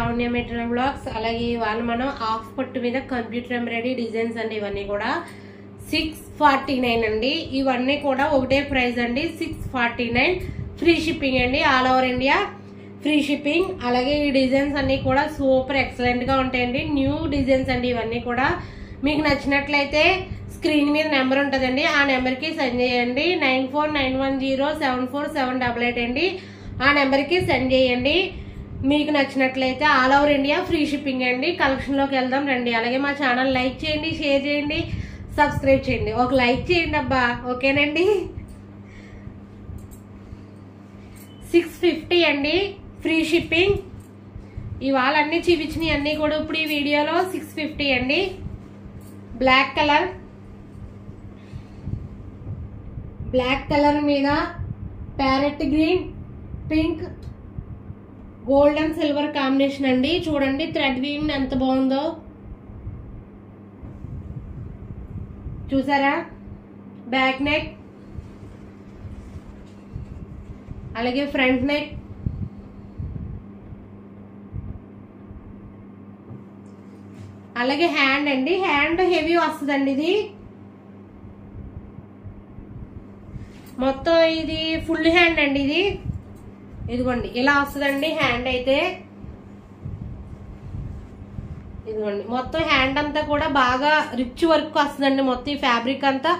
Lavanya material blogs. అలాగే ఇవాళ మనం హాఫ్ పట్టు మీద కంప్యూటర్ ఎంబ్రాయిడరీ డిజైన్స్ అండి. ఇవన్నీ కూడా 649 అండి. ఇవన్నీ కూడా ఒకటే ప్రైస్ అండి, 649. ఫ్రీ షిప్పింగ్ అండి, all over India free shipping. అలాగే ఈ డిజైన్స్ అన్ని కూడా సూపర్ ఎక్సలెంట్ గా ఉంటాయండి. న్యూ డిజైన్స్ అండి ఇవన్నీ కూడా. మీకు నచ్చినట్లయితే స్క్రీన్ మీద నెంబర్ ఉంటుందండి, ఆ నెంబర్కి సెండ్ చేయండి. 9491074788 అండి. ఆ నెంబర్కి సెండ్ చేయండి మీకు నచ్చినట్లయితే. All over India free shipping అండి. కలెక్షన్లోకి వెళ్దాం రండి. అలాగే మా ఛానల్ లైక్ చేయండి, షేర్ చేయండి, సబ్స్క్రైబ్ చేయండి. ఒక లైక్ చేయండి అబ్బా, ఓకేనండి. 650 అండి ఫ్రీ షిప్పింగ్. ఇవాళ అన్ని చూపించినవి అన్నీ కూడా ఇప్పుడు ఈ వీడియోలో 650 అండి. బ్లాక్ కలర్ మీద parrot green, pink, gold and silver combination అండి. చూడండి థ్రెడ్ వీవింగ్ ఎంత బాగుందో చూసారా. బ్యాక్ నెక్, అలాగే ఫ్రంట్ నెక్, అలాగే హ్యాండ్ అండి. హ్యాండ్ హెవీ వస్తుందండి. ఇది మొత్తం ఇది ఫుల్ హ్యాండ్ అండి. ఇదిగోండి ఇలా వస్తుందండి హ్యాండ్ అయితే. ఇదిగోండి మొత్తం హ్యాండ్ అంతా కూడా బాగా రిచ్ వర్క్ వస్తుందండి. మొత్తం ఈ ఫ్యాబ్రిక్ అంతా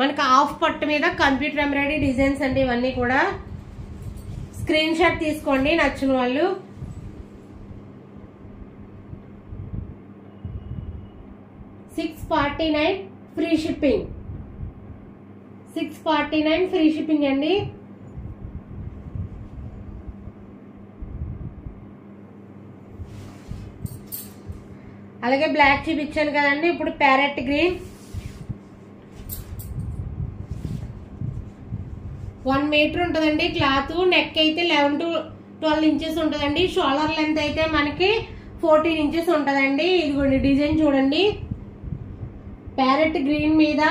మనకి హాఫ్ పట్టు మీద కంప్యూటర్ ఎంబ్రాయిడరీ డిజైన్స్ అండి. ఇవన్నీ కూడా స్క్రీన్ షాట్ తీసుకోండి నచ్చిన వాళ్ళు. $649 ఫ్రీ షిప్పింగ్. 649 ఫ్రీ షిప్పింగ్ అండి. అలాగే బ్లాక్ చూపించాను కదండి, ఇప్పుడు ప్యారెట్ గ్రీన్. 1 మీటర్ ఉంటుందండి క్లాత్. నెక్ అయితే 11 to 12 ఇంచెస్ ఉంటుందండి. షోల్డర్ లెంత్ అయితే మనకి 14 ఇంచెస్ ఉంటుందండి. ఇదిగోండి డిజైన్ చూడండి. ప్యారెట్ గ్రీన్ మీద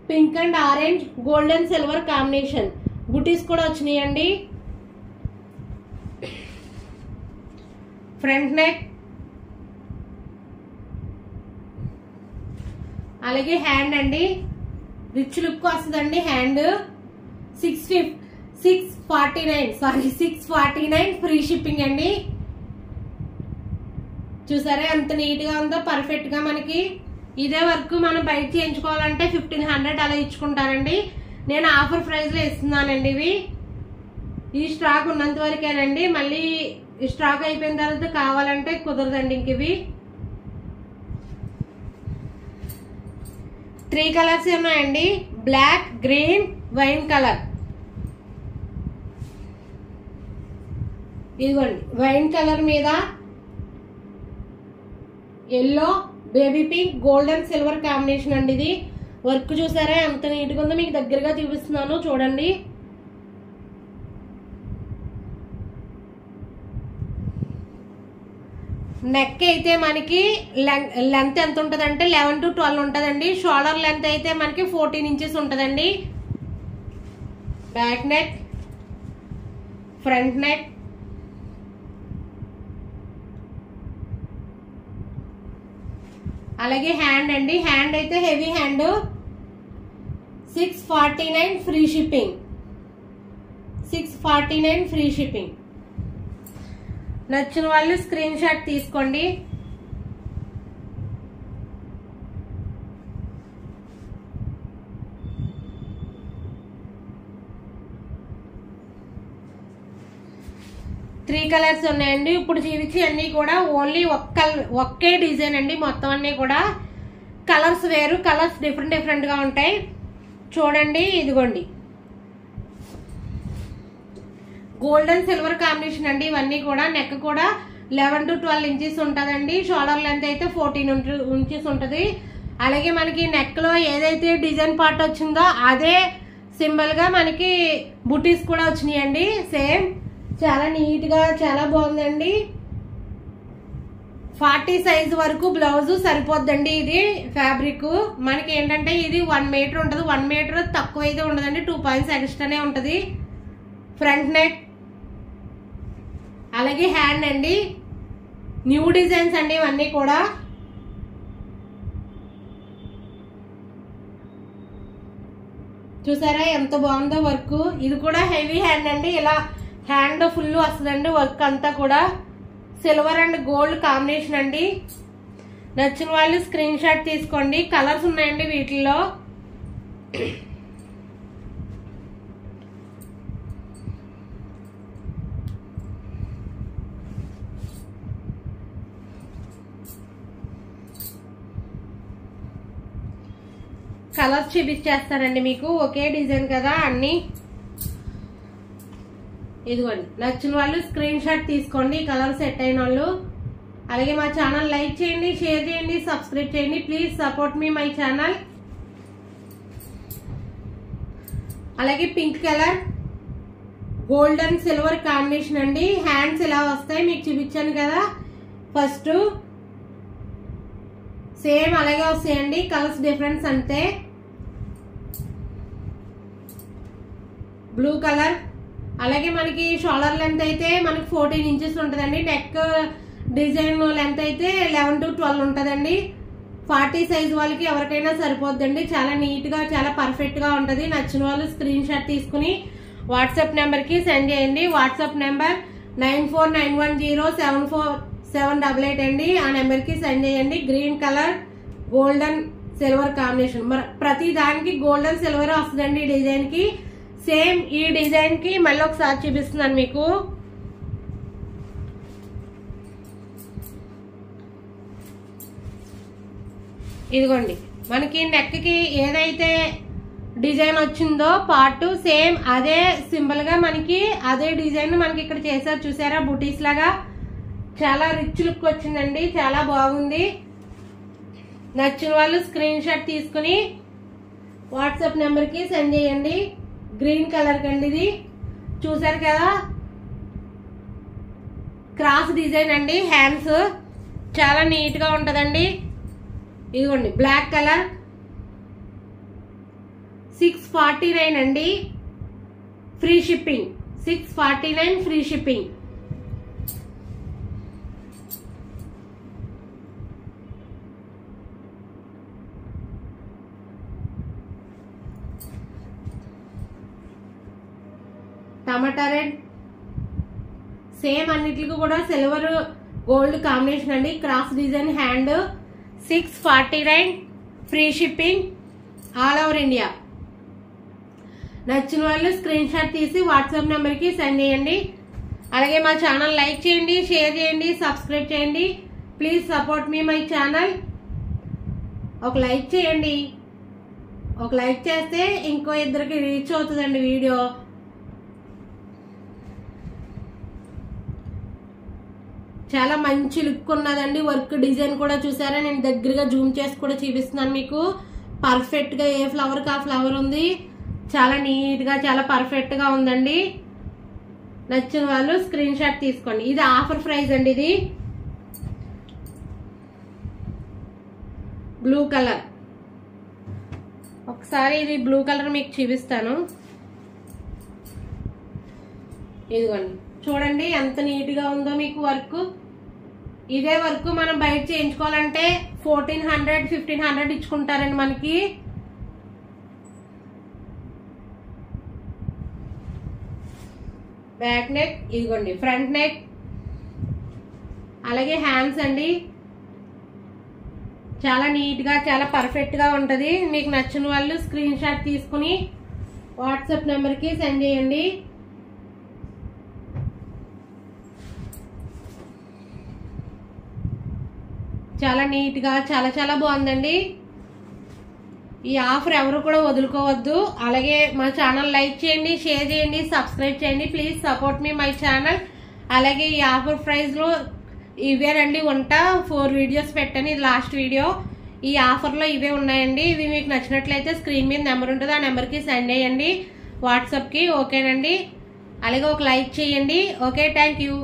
pink and orange, gold and silver combination బుటీస్ కూడా వచ్చినాయండి. ఫ్రంట్ నెక్, అలాగే హ్యాండ్ అండి. రిచ్ లుక్ వస్తుందండి హ్యాండ్. 649 ఫ్రీ షిప్పింగ్ అండి. చూసారా ఎంత నీట్ గా ఉందో, పర్ఫెక్ట్ గా. మనకి ఇదే వర్క్ మనం బయట చేయించుకోవాలంటే 1500 అలా ఇచ్చుకుంటానండి. నేను ఆఫర్ ప్రైస్ లో ఇస్తున్నానండి. ఈ స్టాక్ ఉన్నంత వరకేనండి. మళ్ళీ స్టాక్ అయిపోయిన తర్వాత కావాలంటే కుదరదండి. ఇంక ఇవి 3 కలర్స్ ఉన్నాయండి. Black, green, wine colour. ఇదిగోండి వైన్ కలర్ మీద yellow, baby pink, gold and silver combination అండి. ఇది వర్క్ చూసారా ఎంత నీట్గా ఉందో. మీకు దగ్గరగా చూపిస్తున్నాను చూడండి. నెక్ అయితే మనకి లెంత్ ఎంత ఉంటుందంటే 11 to 12 ఉంటుందండి. షోల్డర్ లెంత్ అయితే మనకి 14 ఇంచెస్ ఉంటుందండి. బ్యాక్ నెక్, ఫ్రంట్ నెక్, అలాగే హ్యాండ్ అండి. హ్యాండ్ అయితే heavy hand. 649 free shipping. 649 free shipping. నచ్చిన వాళ్ళు స్క్రీన్ షాట్ తీసుకోండి. త్రీ కలర్స్ ఉన్నాయండి. ఇప్పుడు చూపించి అన్ని కూడా ఓన్లీ ఒకే డిజైన్ అండి. మొత్తం అన్ని కూడా కలర్స్ వేరు, కలర్స్ డిఫరెంట్ గా ఉంటాయి. చూడండి ఇదిగోండి గోల్డ్ అండ్ సిల్వర్ కాంబినేషన్ అండి. ఇవన్నీ కూడా నెక్ కూడా 11 to 12 ఇంచెస్ ఉంటుందండి. షోల్డర్ లెంత్ అయితే 14 ఇంచెస్ ఉంటుంది. అలాగే మనకి నెక్ లో ఏదైతే డిజైన్ పార్ట్ వచ్చిందో అదే సింబల్ గా మనకి బుటీస్ కూడా వచ్చినాయండి. సేమ్ చాలా నీట్ గా చాలా బాగుందండి. 40 సైజ్ వరకు బ్లౌజ్ సరిపోద్దండి. ఇది ఫ్యాబ్రిక్ మనకి ఏంటంటే ఇది 1 మీటర్ ఉంటుంది. 1 మీటర్ తక్కువ అయితే ఉండదండి, 2 పాయింట్స్ ఎక్స్ట్రానే ఉంటుంది. ఫ్రంట్ నెక్, అలాగే హ్యాండ్ అండి. న్యూ డిజైన్స్ అండి ఇవన్నీ కూడా. చూసారా ఎంత బాగుందో వర్క్. ఇది కూడా హెవీ హ్యాండ్ అండి, ఇలా హ్యాండ్ ఫుల్ వస్తుందండి వర్క్ అంతా కూడా. సిల్వర్ అండ్ గోల్డ్ కాంబినేషన్ అండి. నచ్చిన వాళ్ళు స్క్రీన్ షాట్ తీసుకోండి. కలర్స్ ఉన్నాయండి వీటిల్లో. కలర్స్ చూపించేస్తానండి మీకు, ఒకే డిజైన్ కదా అన్ని. ఇదిగోండి, నచ్చిన వాళ్ళు స్క్రీన్ షాట్ తీసుకోండి కలర్ సెట్ అయిన వాళ్ళు. అలాగే మా ఛానల్ లైక్ చేయండి, షేర్ చేయండి, సబ్స్క్రైబ్ చేయండి. Please support me my channel. అలాగే pink colour gold and silver combination అండి. హ్యాండ్స్ ఇలా వస్తాయి, మీకు చూపించాను కదా ఫస్ట్. సేమ్ అలాగే వస్తాయండి, కలర్స్ డిఫరెన్స్ అంతే. Blue colour. అలాగే మనకి షోల్డర్ లెంత్ అయితే మనకి 14 ఇంచెస్ ఉంటుందండి. నెక్ డిజైన్ లెంత్ అయితే 11 to 12 ఉంటుందండి. 40 సైజ్ వాళ్ళకి ఎవరికైనా సరిపోద్దండి. చాలా నీట్ గా చాలా పర్ఫెక్ట్ గా ఉంటది. నచ్చిన వాళ్ళు స్క్రీన్ షాట్ తీసుకుని వాట్సాప్ నెంబర్ కి సెండ్ చేయండి. వాట్సాప్ నెంబర్ 9491074788 అండి. ఆ నెంబర్ కి సెండ్ చేయండి. Green colour golden silver combination. ప్రతి దానికి గోల్డెన్ సిల్వర్ వస్తుందండి ఈ డిజైన్ కి. సేమ్ ఈ డిజైన్ కి మళ్ళీ ఒకసారి చూపిస్తున్నాను మీకు. ఇదిగోండి, మనకి నెక్ కి ఏదైతే డిజైన్ వచ్చిందో పార్ట్ సేమ్ అదే సింపుల్ గా మనకి అదే డిజైన్ మనకి ఇక్కడ చేశారు. చూసారా బుటీస్ లాగా చాలా రిచ్ లుక్ వచ్చిందండి, చాలా బాగుంది. నచ్చిన వాళ్ళు స్క్రీన్ షాట్ తీసుకుని వాట్సాప్ నెంబర్ కి సెండ్ చేయండి. గ్రీన్ కలర్ కండి ఇది. చూసారు కదా క్రాస్ డిజైన్ అండి. హ్యాండ్స్ చాలా నీట్ గా ఉంటదండి. ఇదిగోండి బ్లాక్ కలర్ 649 అండి. Free shipping. 649 free shipping. Tomato red. Same అన్నిటికి కూడా సిల్వర్ గోల్డ్ కాంబినేషన్ అండి. Cross design hand. 649 free shipping all over India. నచ్చిన వాళ్ళు స్క్రీన్ షాట్ తీసి వాట్సాప్ నెంబర్ కి సెండ్ చేయండి. అలాగే మా ఛానల్ లైక్ చేయండి, షేర్ చేయండి, సబ్స్క్రైబ్ చేయండి. Please support me my channel. ఒక లైక్ చేయండి. ఒక లైక్ చేస్తే ఇంకో ఇద్దరికి రీచ్ అవుతుందండి వీడియో. చాలా మంచి లుక్ ఉన్నదండి. వర్క్ డిజైన్ కూడా చూసారా, నేను దగ్గరగా జూమ్ చేసి కూడా చూపిస్తున్నాను మీకు. పర్ఫెక్ట్ గా ఏ ఫ్లవర్ కి ఆ ఫ్లవర్ ఉంది. చాలా నీట్ గా చాలా పర్ఫెక్ట్ గా ఉందండి. నచ్చిన వాళ్ళు స్క్రీన్ షాట్ తీసుకోండి. ఇది ఆఫర్ ప్రైస్ అండి. ఇది బ్లూ కలర్. ఒకసారి ఇది బ్లూ కలర్ మీకు చూపిస్తాను. ఇదిగోండి చూడండి ఎంత నీట్ గా ఉందో మీకు వర్క్. ఇదే వర్క్ మనం బయట చేయించుకోవాలంటే 1400 1500 ఇచ్చుకుంటారండి మనకి. Back neck. ఇదిగోండి ఫ్రంట్ నెక్. అలాగే హ్యాండ్స్ అండి. చాలా నీట్ గా చాలా పర్ఫెక్ట్ గా ఉంటది. మీకు నచ్చిన వాళ్ళు స్క్రీన్ షాట్ తీసుకుని వాట్సాప్ నెంబర్ కి సెండ్ చేయండి. చాలా నీట్ గా చాలా చాలా బాగుందండి. ఈ ఆఫర్ ఎవరు కూడా వదులుకోవద్దు. అలాగే మా ఛానల్ లైక్ చేయండి, షేర్ చేయండి, సబ్స్క్రైబ్ చేయండి. Please support me my channel. అలాగే ఈ ఆఫర్ ప్రైస్ లో ఇవేనండి ఉంటా 4 వీడియోస్ పెట్టాను. ఇది లాస్ట్ వీడియో. ఈ ఆఫర్ లో ఇవే ఉన్నాయండి. ఇవి మీకు నచ్చినట్లయితే స్క్రీన్ మీద నెంబర్ ఉంటుంది, ఆ నెంబర్ కి సెండ్ చేయండి వాట్సాప్ కి. ఓకేనండి. అలాగే ఒక లైక్ చేయండి. Okay, thank you.